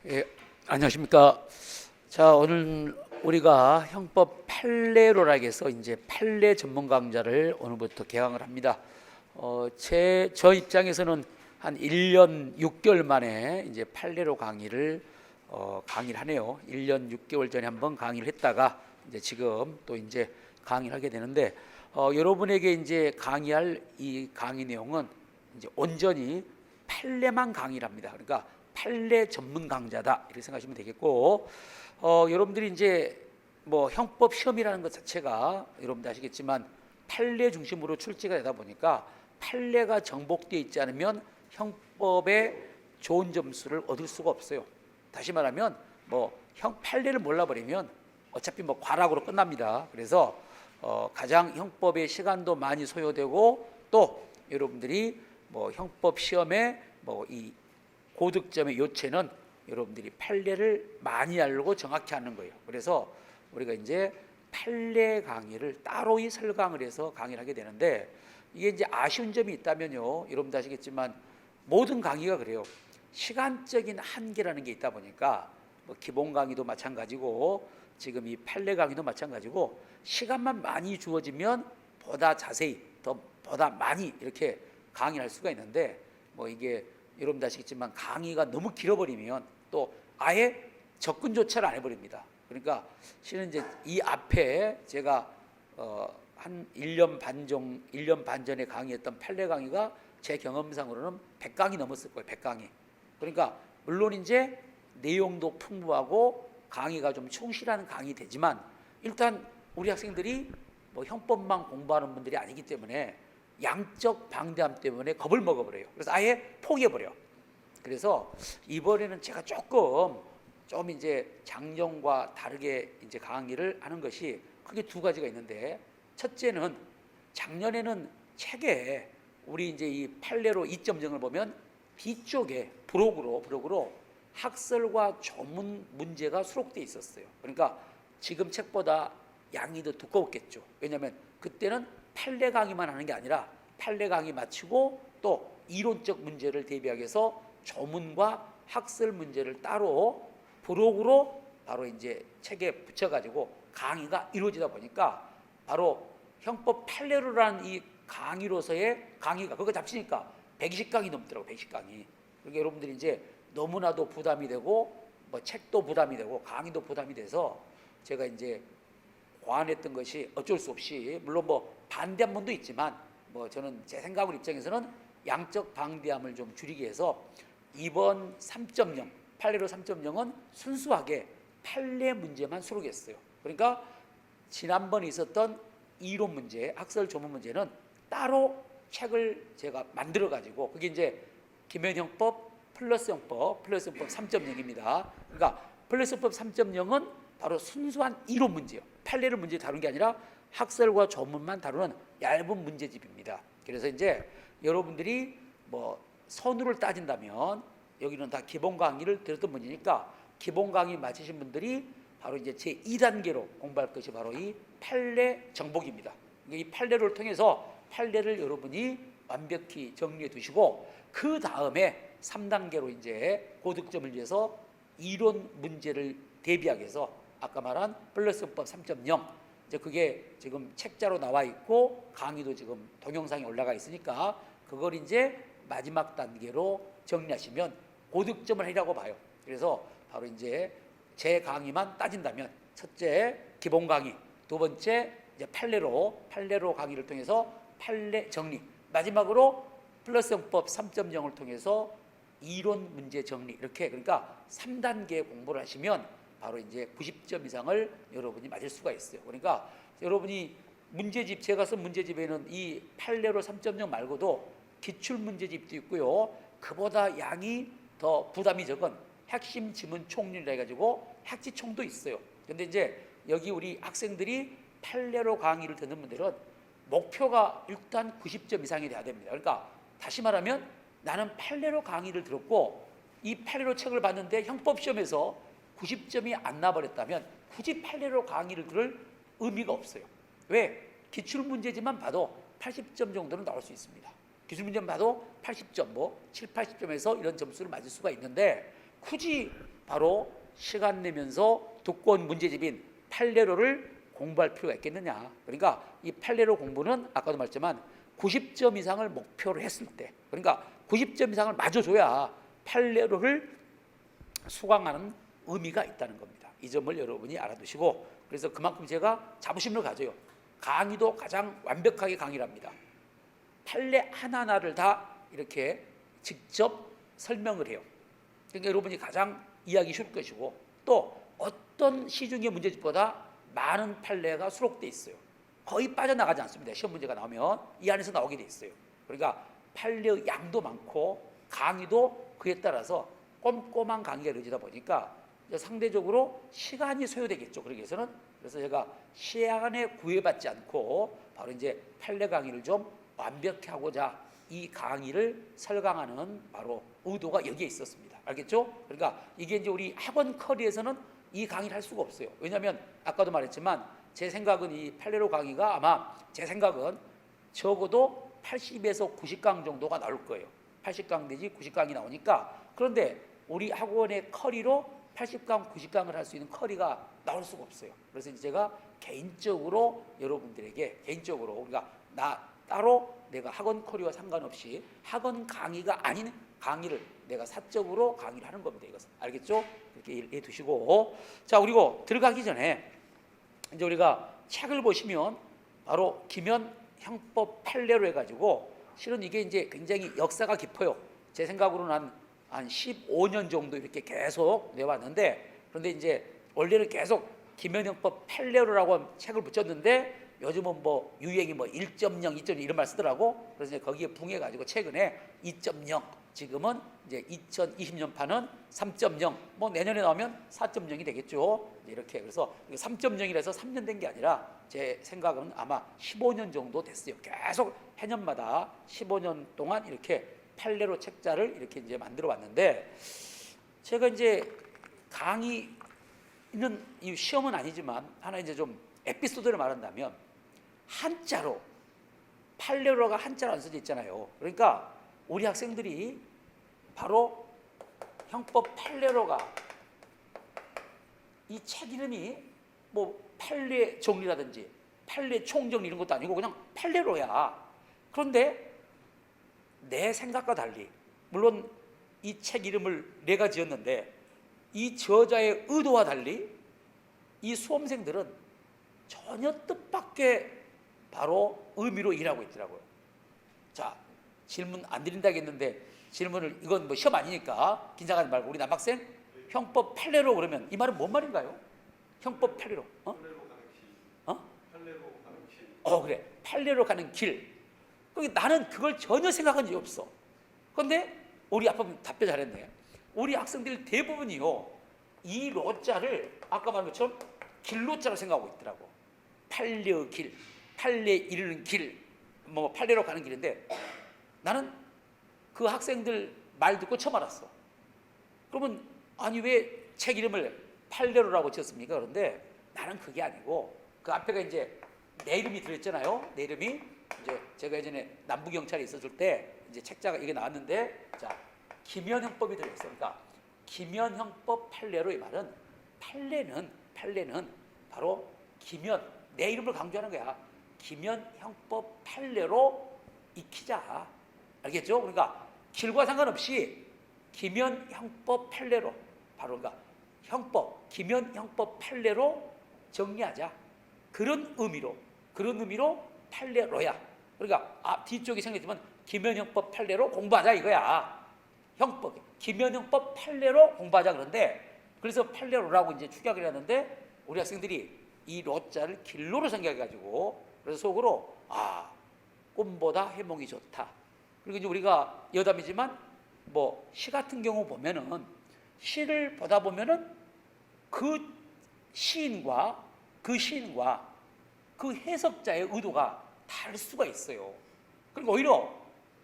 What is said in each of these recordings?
예, 안녕하십니까. 자, 오늘 우리가 형법 판례로라 해서 이제 판례 전문 강좌를 오늘부터 개강을 합니다. 저 입장에서는 한 1년 6개월 만에 이제 판례로 강의를 하네요. 1년 6개월 전에 한번 강의를 했다가 이제 지금 또 이제 강의를 하게 되는데, 여러분에게 이제 강의할 이 강의 내용은 이제 온전히 판례만 강의를 합니다. 그러니까 판례 전문 강좌다 이렇게 생각하시면 되겠고, 여러분들이 이제 뭐 형법 시험이라는 것 자체가 여러분들 아시겠지만 판례 중심으로 출제가 되다 보니까 판례가 정복되어 있지 않으면 형법에 좋은 점수를 얻을 수가 없어요. 다시 말하면 뭐 판례를 몰라버리면 어차피 뭐 과락으로 끝납니다. 그래서 가장 형법의 시간도 많이 소요되고, 또 여러분들이 뭐 형법 시험에 뭐 이 고득점의 요체는 여러분들이 판례를 많이 알고 정확히 하는 거예요. 그래서 우리가 이제 판례 강의를 따로이 설강을 해서 강의를 하게 되는데, 이게 이제 아쉬운 점이 있다면요, 여러분도 아시겠지만 모든 강의가 그래요. 시간적인 한계라는 게 있다 보니까 뭐 기본 강의도 마찬가지고 지금 이 판례 강의도 마찬가지고, 시간만 많이 주어지면 보다 자세히 보다 많이 이렇게 강의를 할 수가 있는데, 뭐 이게 여러분도 아시겠지만 강의가 너무 길어버리면 또 아예 접근조차를 안 해버립니다. 그러니까 실은 이제 이 앞에 제가 한 1년 반 전에 강의했던 판례 강의가 제 경험상으로는 100강이 넘었을 거예요. 100강이. 그러니까 물론 이제 내용도 풍부하고 강의가 좀 충실한 강의 되지만, 일단 우리 학생들이 뭐 형법만 공부하는 분들이 아니기 때문에 양적 방대함 때문에 겁을 먹어버려요. 그래서 아예 포기해버려. 그래서 이번에는 제가 좀 이제 작년과 다르게 이제 강의를 하는 것이 크게 두 가지가 있는데, 첫째는 작년에는 책에 우리 이제 이 판례로 이점정을 보면 뒤쪽에 부록으로 학설과 조문 문제가 수록돼 있었어요. 그러니까 지금 책보다 양이 더 두꺼웠겠죠. 왜냐하면 그때는 판례 강의만 하는 게 아니라 판례 강의 마치고 또 이론적 문제를 대비하기 위해서 조문과 학설 문제를 따로 부록으로 바로 이제 책에 붙여가지고 강의가 이루어지다 보니까 바로 형법 판례로라는 이 강의로서의 강의가 그거 잡치니까 120강이 넘더라고. 120강이. 그러니까 여러분들이 이제 너무나도 부담이 되고 뭐 책도 부담이 되고 강의도 부담이 돼서 제가 이제 고안했던 것이 어쩔 수 없이, 물론 뭐 반대한 분도 있지만 뭐 저는 제 생각을 입장에서는 양적 방대함을 좀 줄이기 위해서 이번 3.0 판례로 3.0은 순수하게 판례 문제만 수록했어요. 그러니까 지난번에 있었던 이론 문제, 학설 조문 문제는 따로 책을 제가 만들어 가지고, 그게 이제 김현형법 플러스 형법 3.0입니다. 그러니까 플러스 형법 3.0은 바로 순수한 이론 문제예요. 판례를 문제 다룬 게 아니라 학설과 조문만 다루는 얇은 문제집입니다. 그래서 이제 여러분들이 뭐 선우를 따진다면 여기는 다 기본 강의를 들었던 문제니까 기본 강의 마치신 분들이 바로 이제 제 2단계로 공부할 것이 바로 이 판례 정복입니다. 이 판례를 통해서 판례를 여러분이 완벽히 정리해 두시고, 그 다음에 3단계로 이제 고득점을 위해서 이론 문제를 대비하기 위해서 아까 말한 플러스법 3.0, 이제 그게 지금 책자로 나와 있고 강의도 지금 동영상이 올라가 있으니까 그걸 이제 마지막 단계로 정리하시면 고득점을 하리라고 봐요. 그래서 바로 이제 제 강의만 따진다면, 첫째 기본 강의, 두 번째 이제 판례로 강의를 통해서 판례 정리, 마지막으로 플러스형법 3.0을 통해서 이론 문제 정리, 이렇게 그러니까 3단계 공부를 하시면 바로 이제 90점 이상을 여러분이 맞을 수가 있어요. 그러니까 여러분이 문제집, 제가 쓴 문제집에는 이 판례로 3.0 말고도 기출 문제집도 있고요, 그보다 양이 더 부담이 적은 핵심 지문 총률이라 해가지고 핵지총도 있어요. 근데 이제 여기 우리 학생들이 판례로 강의를 듣는 분들은 목표가 일단 90점 이상이 돼야 됩니다. 그러니까 다시 말하면 나는 판례로 강의를 들었고 이 판례로 책을 봤는데 형법 시험에서 90점이 안 나버렸다면 굳이 판례로 강의를 들을 의미가 없어요. 왜? 기출문제지만 봐도 80점 정도는 나올 수 있습니다. 기출문제만 봐도 80점, 뭐 7, 80점에서 이런 점수를 맞을 수가 있는데, 굳이 바로 시간 내면서 두꺼운 문제집인 판례로를 공부할 필요가 있겠느냐. 그러니까 이 판례로 공부는 아까도 말했지만 90점 이상을 목표로 했을 때, 그러니까 90점 이상을 맞아줘야 판례로를 수강하는 의미가 있다는 겁니다. 이 점을 여러분이 알아두시고, 그래서 그만큼 제가 자부심을 가져요. 강의도 가장 완벽하게 강의를 합니다. 판례 하나하나를 다 이렇게 직접 설명을 해요. 그러니까 여러분이 가장 이해하기 쉬울 것이고, 또 어떤 시중의 문제집보다 많은 판례가 수록돼 있어요. 거의 빠져나가지 않습니다. 시험 문제가 나오면 이 안에서 나오게 돼 있어요. 그러니까 판례의 양도 많고 강의도 그에 따라서 꼼꼼한 강의가 이루어지다 보니까 상대적으로 시간이 소요되겠죠. 그러기 위해서는. 그래서 제가 시간에 구애받지 않고 바로 이제 판례 강의를 좀 완벽히 하고자 이 강의를 설강하는 바로 의도가 여기에 있었습니다. 알겠죠? 그러니까 이게 이제 우리 학원 커리에서는 이 강의를 할 수가 없어요. 왜냐하면 아까도 말했지만 제 생각은 이 판례로 강의가 아마 제 생각은 적어도 80에서 90강 정도가 나올 거예요. 80강 내지 90강이 나오니까. 그런데 우리 학원의 커리로 80강, 90강을 할 수 있는 커리가 나올 수가 없어요. 그래서 이제 제가 개인적으로 여러분들에게 개인적으로 우리가 따로 내가 학원 커리와 상관없이 학원 강의가 아닌 강의를 내가 사적으로 강의를 하는 겁니다. 이것은 알겠죠? 이렇게 이해해 두시고, 자, 그리고 들어가기 전에 이제 우리가 책을 보시면 바로 김현 형법 판례로 해가지고 실은 이게 이제 굉장히 역사가 깊어요. 제 생각으로는 한 15년 정도 이렇게 계속 내왔는데, 그런데 이제 원래는 계속 김현 형법 판례로라고 책을 붙였는데 요즘은 뭐 유행이 뭐 1.0, 2.0 이런 말 쓰더라고. 그래서 이제 거기에 붕해가지고 최근에 2.0, 지금은 이제 2020년판은 3.0, 뭐 내년에 나오면 4.0이 되겠죠. 이렇게. 그래서 3.0이라서 3년 된 게 아니라 제 생각은 아마 15년 정도 됐어요. 계속 해년마다 15년 동안 이렇게 판례로 책자를 이렇게 이제 만들어 왔는데, 제가 이제 강의는 이 시험은 아니지만 하나 이제 좀 에피소드를 말한다면, 한자로 판례로가 한자로 안 써져 있잖아요. 그러니까 우리 학생들이 바로 형법 판례로가 이 책 이름이 뭐 판례 정리라든지 판례 총정리 이런 것도 아니고 그냥 판례로야. 그런데 내 생각과 달리, 물론 이 책 이름을 내가 지었는데 이 저자의 의도와 달리 이 수험생들은 전혀 뜻밖의 바로 의미로 일하고 있더라고요. 자, 질문 안 드린다겠는데 질문을, 이건 뭐 시험 아니니까 긴장하지 말고, 우리 남학생 형법 판례로 그러면 이 말은 뭔 말인가요? 형법 판례로. 그래. 판례로 가는 길. 나는 그걸 전혀 생각한 적이 없어. 그런데 우리 아빠 답변 잘했네. 우리 학생들 대부분이요, 이 로자를 아까 말한 것처럼 길로자로 생각하고 있더라고. 판례의 길, 판례에 이르는 길, 뭐 판례로 가는 길인데, 나는 그 학생들 말 듣고 처음 알았어. 그러면 아니 왜 책 이름을 판례로라고 지었습니까? 그런데 나는 그게 아니고 그 앞에가 이제 내 이름이 들어있잖아요. 내 이름이 이제 제가 예전에 남부경찰에 있었을 때 이제 책자가 이게 나왔는데, 자, 김현형법이 들어있어. 그러니까 김현형법 판례로, 이 말은 판례는 바로 김현, 내 이름을 강조하는 거야. 김현형법 판례로 익히자. 알겠죠? 그러니까 길과 상관없이 김현형법 판례로, 바로 그러니까 형법, 김현형법 판례로 정리하자. 그런 의미로 판례로야. 그러니까 뒤쪽이 생겼지만 김현형법 판례로 공부하자 이거야. 형법, 김현형법 판례로 공부하자. 그런데 그래서 판례로라고 이제 축약을 했는데, 우리 학생들이 이 로자를 길로로 생각해가지고 그래서 속으로 꿈보다 해몽이 좋다. 그리고 이제 우리가 여담이지만 뭐 시 같은 경우 보면은, 시를 보다 보면은 그 시인과 그 해석자의 의도가 다를 수가 있어요. 그러니까 오히려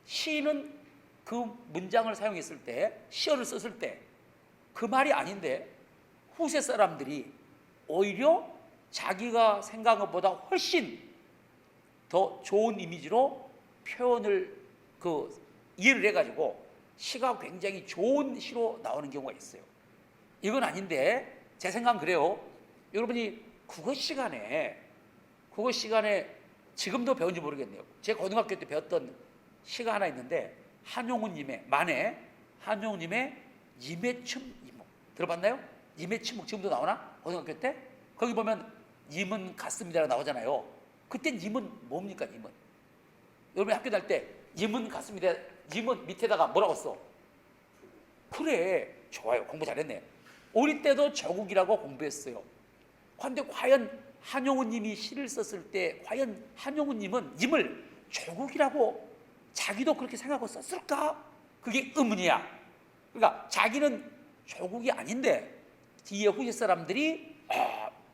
시인은 그 문장을 사용했을 때, 시어를 썼을 때 그 말이 아닌데 후세 사람들이 오히려 자기가 생각한 것보다 훨씬 더 좋은 이미지로 표현을 이해를 해가지고 시가 굉장히 좋은 시로 나오는 경우가 있어요. 이건 아닌데 제 생각은 그래요. 여러분이 국어 시간에 지금도 배운지 모르겠네요. 제 고등학교 때 배웠던 시가 하나 있는데 한용운님의 만에 한용운님의 임해춤 이목 들어봤나요? 임해춤 지금도 나오나? 고등학교 때? 거기 보면 임은 같습니다라고 나오잖아요. 그때 임은 뭡니까? 임은 여러분 학교 다닐 때 임은 같습니다. 임은 밑에다가 뭐라고 써? 그래 좋아요. 공부 잘했네. 우리 때도 조국이라고 공부했어요. 그런데 과연 한용운님이 시를 썼을 때 과연 한용운님은 임을 조국이라고 자기도 그렇게 생각하고 썼을까? 그게 의문이야. 그러니까 자기는 조국이 아닌데 뒤에 후세 사람들이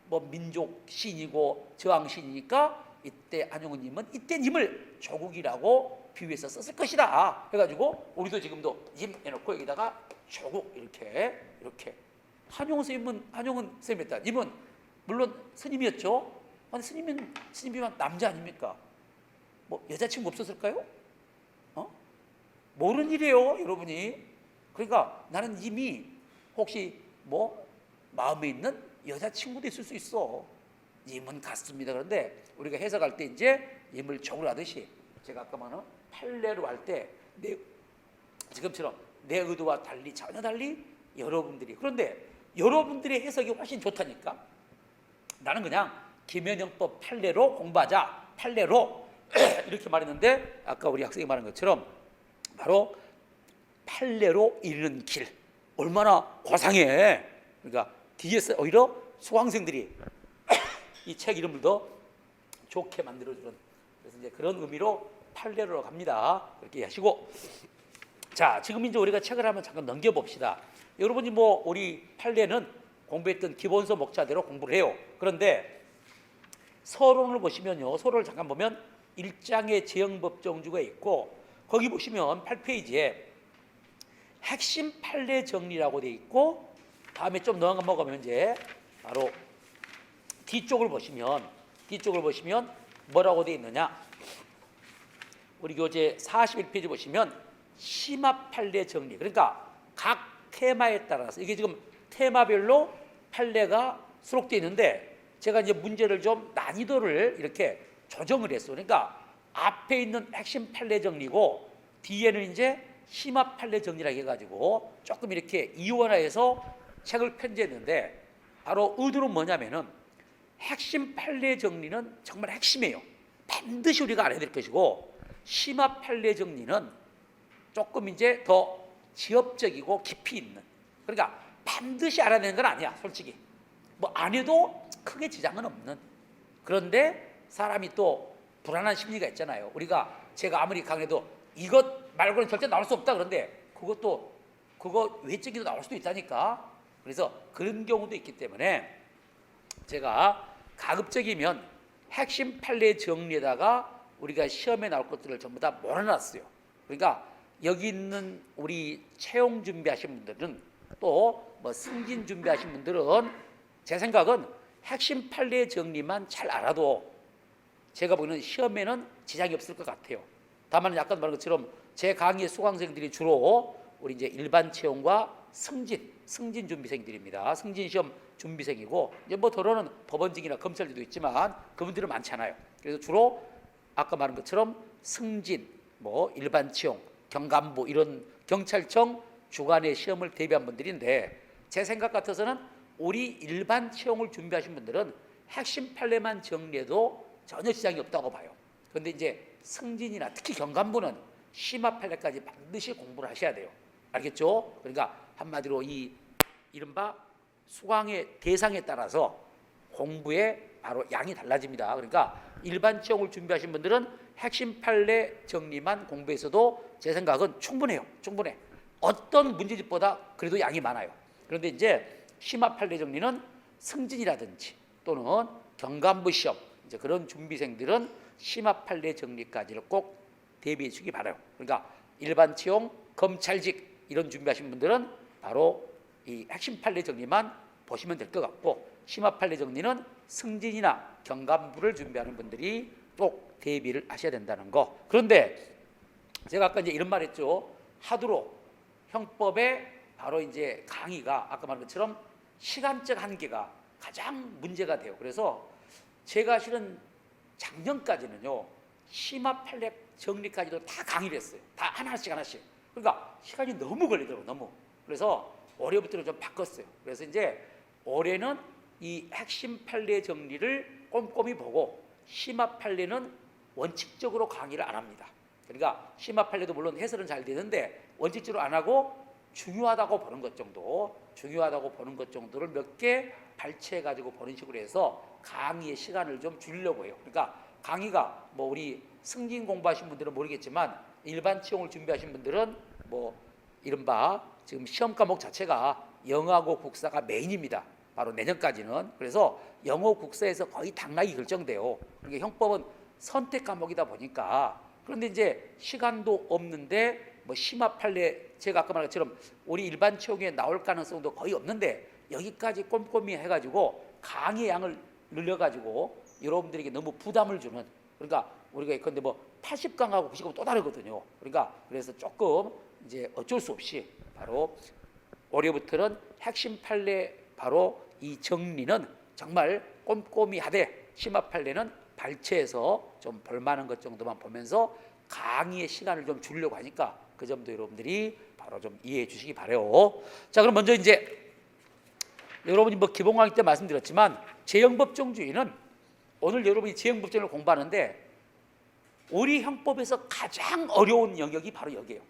뭐 민족 시인이고 저항 시인이니까 이때 한용운님은 이때 임을 조국이라고 비유해서 썼을 것이다. 해가지고 우리도 지금도 임 해놓고 여기다가 조국 이렇게 한용운 선생님이었다. 임은 물론 스님이었죠. 아니 스님이면 남자 아닙니까? 뭐 여자친구 없었을까요? 모르는 일이에요, 여러분이. 그러니까 나는 이미 혹시 뭐 마음에 있는 여자친구도 있을 수 있어. 임은 같습니다. 그런데 우리가 해석할 때 이제 임을 적으로 하듯이 제가 아까 말한 판례로 할 때 지금처럼 내 의도와 달리 전혀 달리 여러분들이 그런데 여러분들의 해석이 훨씬 좋다니까. 나는 그냥 김현영법 판례로 공부하자. 판례로 이렇게 말했는데 아까 우리 학생이 말한 것처럼 바로 판례로 이르는 길 얼마나 고상해. 그러니까 뒤에서 오히려 수강생들이 이 책 이름을 더 좋게 만들어주는 그래서 이제 그런 의미로 판례로 갑니다. 그렇게 하시고 자 지금 이제 우리가 책을 한번 잠깐 넘겨봅시다. 여러분이 뭐 우리 판례는 공부했던 기본서 목차대로 공부를 해요. 그런데 서론을 보시면요. 서론을 잠깐 보면 1장에 재형법정주가 있고 거기 보시면 8페이지에 핵심 판례 정리라고 돼 있고 다음에 좀 넘어가면 이제 바로 뒤쪽을 보시면 뭐라고 돼 있느냐? 우리 교재 41페이지 보시면 심화 판례 정리. 그러니까 각 테마에 따라서 이게 지금 테마별로 판례가 수록되어 있는데 제가 이제 문제를 좀 난이도를 이렇게 조정을 했어요. 그러니까 앞에 있는 핵심 판례 정리고 뒤에는 이제 심화 판례 정리라고 해가지고 조금 이렇게 이원화해서 책을 편지했는데 바로 의도는 뭐냐면은 핵심 판례 정리는 정말 핵심이에요. 반드시 우리가 알아야 될 것이고 심화 판례 정리는 조금 이제 더 지엽적이고 깊이 있는 그러니까 반드시 알아야 되는 건 아니야. 솔직히 뭐 안 해도 크게 지장은 없는 그런데 사람이 또 불안한 심리가 있잖아요. 제가 아무리 강해도 이것 말고는 절대 나올 수 없다. 그런데 그거 외적이도 나올 수도 있다니까. 그래서 그런 경우도 있기 때문에 제가 가급적이면 핵심 판례 정리에다가 우리가 시험에 나올 것들을 전부 다 몰아놨어요. 그러니까 여기 있는 우리 채용 준비하신 분들은 또 뭐 승진 준비하신 분들은 제 생각은 핵심 판례 정리만 잘 알아도 제가 보기에는 시험에는 지장이 없을 것 같아요. 다만 약간 말한 것처럼 제 강의 수강생들이 주로 우리 이제 일반 채용과 승진 준비생들입니다. 승진 시험 준비생이고 이제 뭐 더러는 법원직이나 검찰들도 있지만 그분들은 많잖아요. 그래서 주로 아까 말한 것처럼 승진, 뭐 일반 채용, 경감부 이런 경찰청 주관의 시험을 대비한 분들인데 제 생각 같아서는 우리 일반 채용을 준비하신 분들은 핵심 판례만 정리해도 전혀 지장이 없다고 봐요. 그런데 이제 승진이나 특히 경감부는 심화 판례까지 반드시 공부를 하셔야 돼요. 알겠죠? 그러니까 한마디로 이 이른바 수강의 대상에 따라서 공부의 바로 양이 달라집니다. 그러니까 일반 채용을 준비하신 분들은 핵심 판례 정리만 공부해서도 제 생각은 충분해요. 충분해. 어떤 문제집보다 그래도 양이 많아요. 그런데 이제 심화 판례 정리는 승진이라든지 또는 경감부 시험 이제 그런 준비생들은 심화 판례 정리까지를 꼭 대비해 주기 바라요. 그러니까 일반 채용, 검찰직 이런 준비하신 분들은 바로 이 핵심 판례 정리만 보시면 될 것 같고 심화 판례 정리는 승진이나 경감부를 준비하는 분들이 꼭 대비를 하셔야 된다는 거. 그런데 제가 아까 이제 이런 말 했죠. 하두로 형법에 바로 이제 강의가 아까 말한 것처럼 시간적 한계가 가장 문제가 돼요. 그래서 제가 실은 작년까지는요, 심화 판례 정리까지도 다 강의를 했어요. 다 하나씩. 그러니까 시간이 너무 걸리더라고요. 너무. 그래서 올해부터는 좀 바꿨어요. 그래서 이제 올해는 이 핵심 판례 정리를 꼼꼼히 보고 심화 판례는 원칙적으로 강의를 안 합니다. 그러니까 심화 판례도 물론 해설은 잘 되는데 원칙적으로 안 하고 중요하다고 보는 것 정도를 몇 개 발췌해 가지고 보는 식으로 해서 강의의 시간을 좀 줄이려고 해요. 그러니까 강의가 뭐 우리 승진 공부하신 분들은 모르겠지만 일반 채용을 준비하신 분들은 뭐 이른바 지금 시험 과목 자체가 영어하고 국사가 메인입니다. 바로 내년까지는. 그래서 영어 국사에서 거의 당락이 결정돼요. 그러니까 형법은 선택 과목이다 보니까. 그런데 이제 시간도 없는데 뭐 심화 판례, 제가 아까 말한 것처럼 우리 일반 채용에 나올 가능성도 거의 없는데 여기까지 꼼꼼히 해가지고 강의 양을 늘려가지고 여러분들에게 너무 부담을 주는, 그러니까 우리가 예컨대 뭐 80강하고 90강은 또 다르거든요. 그러니까 그래서 조금 이제 어쩔 수 없이 바로 올해부터는 핵심 판례 바로 이 정리는 정말 꼼꼼히 하되 심화 판례는 발췌해서 좀 볼만한 것 정도만 보면서 강의의 시간을 좀 줄이려고 하니까 그 점도 여러분들이 바로 좀 이해해 주시기 바래요. 자, 그럼 먼저 이제 여러분이 뭐 기본 강의 때 말씀드렸지만 재형법정주의는 오늘 여러분이 재형법정을 공부하는데 우리 형법에서 가장 어려운 영역이 바로 여기에요.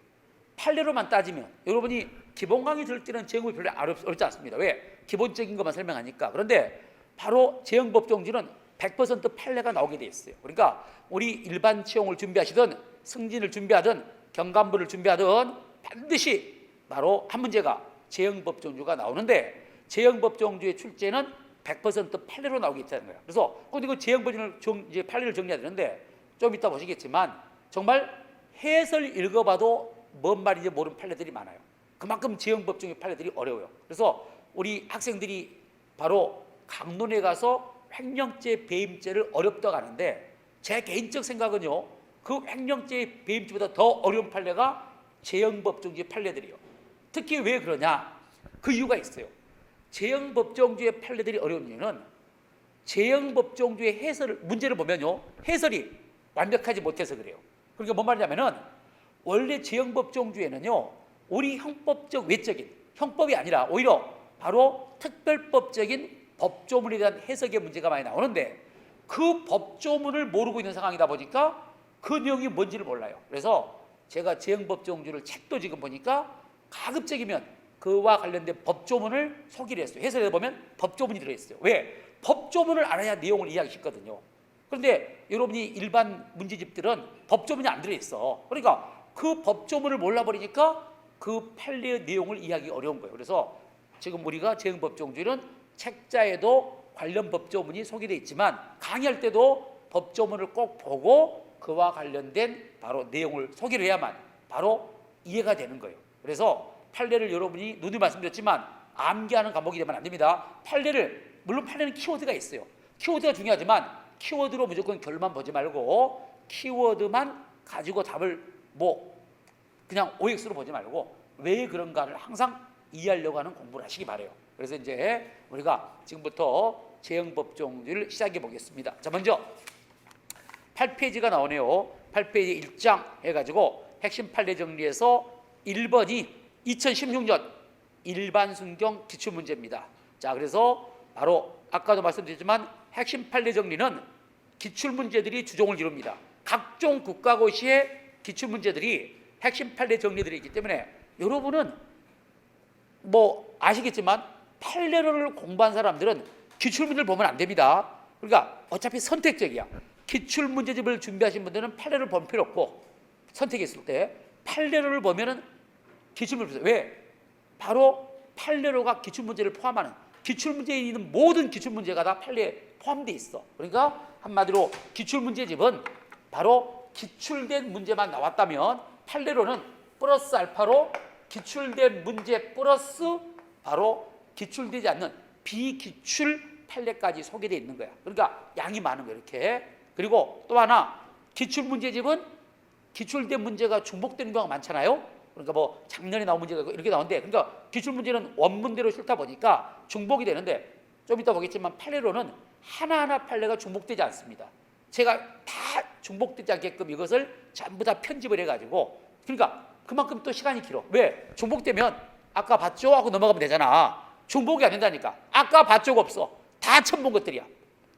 판례로만 따지면 여러분이 기본 강의 들을 때는 재형법이 별로 어렵지 않습니다. 왜? 기본적인 것만 설명하니까. 그런데 바로 재형법정주는 100% 판례가 나오게 돼 있어요. 그러니까 우리 일반 채용을 준비하시든 승진을 준비하든 경감부를 준비하든 반드시 바로 한 문제가 재형법정주가 나오는데 재형법정주의 출제는 100% 판례로 나오게 있다는 거예요. 그래서 근데 그 재형법정을 이제 판례를 정리해야 되는데 좀 이따 보시겠지만 정말 해설 읽어봐도 뭔 말인지 모르는 판례들이 많아요. 그만큼 재형법정의 판례들이 어려워요. 그래서 우리 학생들이 바로 강론에 가서 횡령죄 배임죄를 어렵다고 하는데 제 개인적 생각은요, 그 횡령죄 배임죄보다 더 어려운 판례가 재형법정주의 판례들이에요. 특히 왜 그러냐? 그 이유가 있어요. 재형법정주의 판례들이 어려운 이유는 재형법정주의 해설을 문제를 보면요, 해설이 완벽하지 못해서 그래요. 그러니까 뭔 말이냐면은 원래 재형법정주에는요, 우리 형법적 외적인 형법이 아니라 오히려 바로 특별법적인 법조문에 대한 해석의 문제가 많이 나오는데 그 법조문을 모르고 있는 상황이다 보니까 그 내용이 뭔지를 몰라요. 그래서 제가 재형법정주를 책도 지금 보니까 가급적이면 그와 관련된 법조문을 소개를 했어요. 해설에 보면 법조문이 들어있어요. 왜? 법조문을 알아야 내용을 이해하기 쉽거든요. 그런데 여러분이 일반 문제집들은 법조문이 안 들어있어. 그러니까 그 법조문을 몰라버리니까 그 판례의 내용을 이해하기 어려운 거예요. 그래서 지금 우리가 재형법정주는 책자에도 관련 법조문이 소개되어 있지만 강의할 때도 법조문을 꼭 보고 그와 관련된 바로 내용을 소개를 해야만 바로 이해가 되는 거예요. 그래서 판례를 여러분이 누누이 말씀드렸지만 암기하는 과목이 되면 안 됩니다. 판례를, 물론 판례는 키워드가 있어요. 키워드가 중요하지만 키워드로 무조건 결론만 보지 말고 키워드만 가지고 답을 뭐 그냥 OX로 보지 말고 왜 그런가를 항상 이해하려고 하는 공부를 하시기 바래요. 그래서 이제 우리가 지금부터 재형법정주를 시작해 보겠습니다. 자, 먼저 8페이지가 나오네요. 8페이지 1장 해가지고 핵심 판례 정리에서 1번이 2016년 일반 순경 기출문제입니다. 자, 그래서 바로 아까도 말씀드렸지만 핵심 판례 정리는 기출문제들이 주종을 이룹니다. 각종 국가고시의 기출문제들이 핵심 판례 정리들이 있기 때문에 여러분은 뭐 아시겠지만 판례를 공부한 사람들은 기출문제를 보면 안 됩니다. 그러니까 어차피 선택적이야. 기출문제집을 준비하신 분들은 판례를 볼 필요 없고 선택했을 때 판례를 보면은 기출문제. 왜? 바로 판례로가 기출문제를 포함하는, 기출문제에 있는 모든 기출문제가 다 판례에 포함되어 있어. 그러니까 한마디로 기출문제집은 바로 기출된 문제만 나왔다면 판례로는 플러스 알파로 기출된 문제 플러스 바로 기출되지 않는 비기출 판례까지 소개되어 있는 거야. 그러니까 양이 많은 거야, 이렇게. 그리고 또 하나, 기출문제집은 기출된 문제가 중복되는 경우가 많잖아요. 그러니까 뭐 작년에 나온 문제가 이렇게 나오는데, 그러니까 기출 문제는 원문대로 싫다 보니까 중복이 되는데, 좀 이따 보겠지만 판례로는 하나하나 판례가 중복되지 않습니다. 제가 다 중복되지 않게끔 이것을 전부 다 편집을 해가지고, 그러니까 그만큼 또 시간이 길어. 왜? 중복되면 아까 봤죠? 하고 넘어가면 되잖아. 중복이 안 된다니까. 아까 봤죠가 없어. 다 처음 본 것들이야.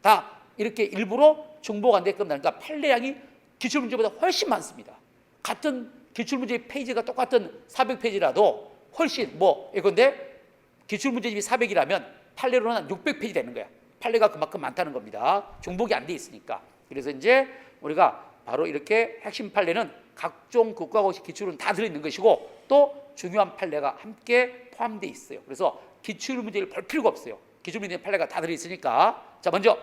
다 이렇게 일부러 중복 안 되게끔 나니까 판례량이 기출문제보다 훨씬 많습니다. 같은 기출문제 페이지가 똑같은 400페이지라도 훨씬 뭐 이건데, 기출문제집이 400이라면 판례로는 한 600페이지 되는 거야. 판례가 그만큼 많다는 겁니다. 중복이 안 돼 있으니까. 그래서 이제 우리가 바로 이렇게 핵심 판례는 각종 국가고시 기출은 다 들어있는 것이고, 또 중요한 판례가 함께 포함되어 있어요. 그래서 기출문제를 볼 필요가 없어요. 기출문제 판례가 다 들어있으니까. 자, 먼저